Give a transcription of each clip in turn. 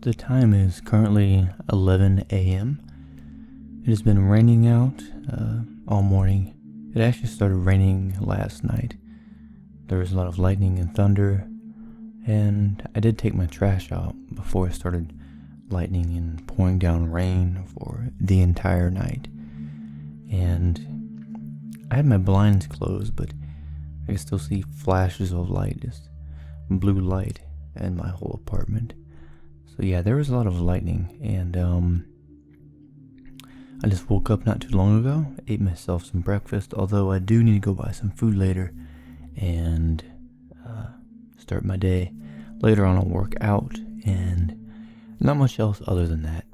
The time is currently 11 a.m. It has been raining out all morning. It actually started raining last night. There was a lot of lightning and thunder, and I did take my trash out before it started lightning and pouring down rain for the entire night. And I had my blinds closed, but I could still see flashes of light, just blue light in my whole apartment. So yeah, there was a lot of lightning, and I just woke up not too long ago, ate myself some breakfast, although I do need to go buy some food later and start my day. Later on I'll work out, and not much else other than that.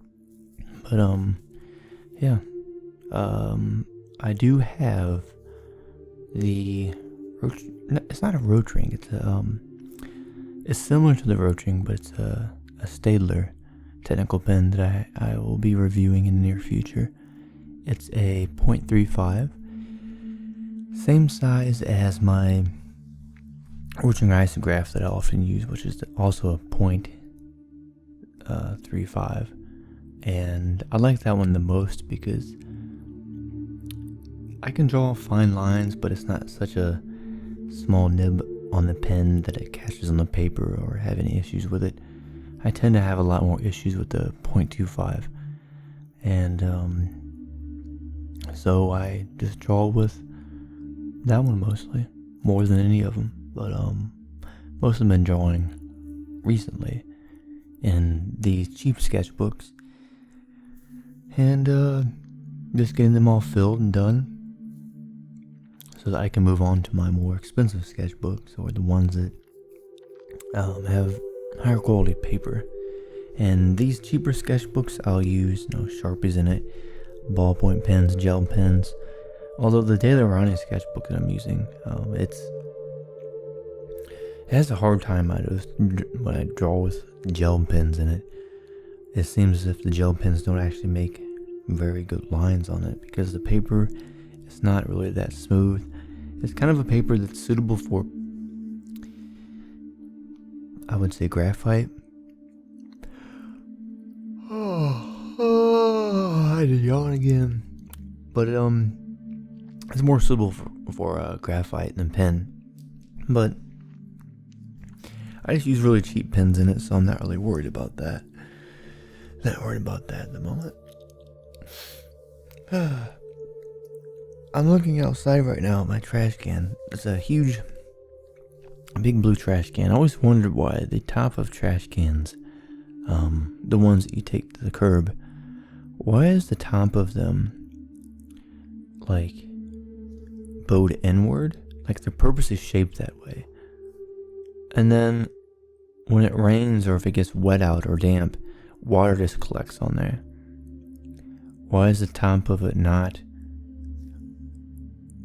But yeah, I do have the it's not a Rotring, it's similar to the Rotring, but it's a Staedtler technical pen that I will be reviewing in the near future. It's a 0.35, same size as my Rotring Isograph that I often use, which is also a 0.35, and I like that one the most because I can draw fine lines, but it's not such a small nib on the pen that it catches on the paper or have any issues with it. I tend to have a lot more issues with the 0.25, and so I just draw with that one mostly, more than any of them. But most of them been drawing recently in these cheap sketchbooks, and just getting them all filled and done, so that I can move on to my more expensive sketchbooks, or the ones that have higher quality paper. And these cheaper sketchbooks, I'll use Sharpies in it, ballpoint pens, gel pens. Although the Daily Ronnie sketchbook that I'm using, it has a hard time when I draw with gel pens in it. It seems as if the gel pens don't actually make very good lines on it, because the paper is not really that smooth. It's kind of a paper that's suitable for, I would say, graphite. I had to yawn again. But it's more suitable for graphite than pen. But I just use really cheap pens in it, so I'm not really worried about that. Not worried about that at the moment. I'm looking outside right now at my trash can. It's a big blue trash can. I always wondered why the top of trash cans, the ones that you take to the curb, why is the top of them like bowed inward? Like they're purposely shaped that way. And then when it rains or if it gets wet out or damp, water just collects on there. Why is the top of it not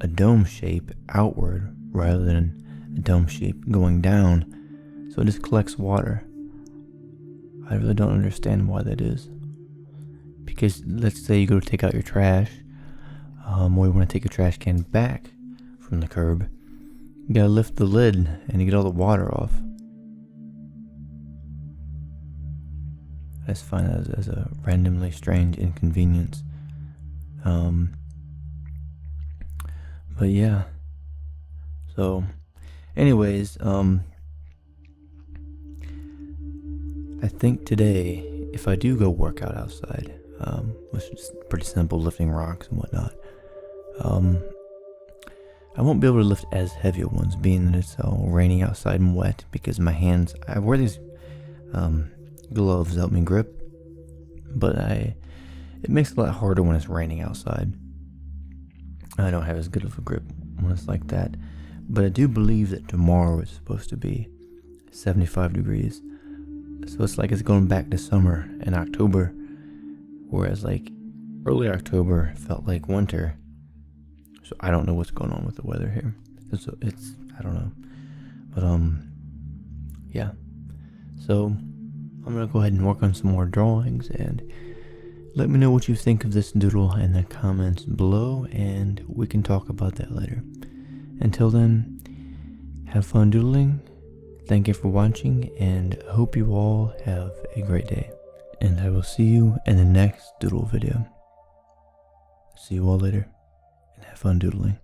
a dome shape outward rather than a dome shape going down, so it just collects water? I really don't understand why that is. Because let's say you go to take out your trash, or you want to take your trash can back from the curb, you gotta lift the lid and you get all the water off. I just find that as a randomly strange inconvenience. But yeah. So, anyways, I think today, if I do go work out outside, which is pretty simple, lifting rocks and whatnot, I won't be able to lift as heavy ones, being that it's all raining outside and wet, because my hands, I wear these gloves that help me grip, but it makes it a lot harder when it's raining outside. I don't have as good of a grip when it's like that. But I do believe that tomorrow is supposed to be 75 degrees. So it's like it's going back to summer in October, whereas like early October felt like winter. So I don't know what's going on with the weather here. It's I don't know. But yeah. So I'm gonna go ahead and work on some more drawings, and let me know what you think of this doodle in the comments below, and we can talk about that later. Until then, have fun doodling, Thank you for watching, and I hope you all have a great day. And I will see you in the next doodle video. See you all later, and have fun doodling.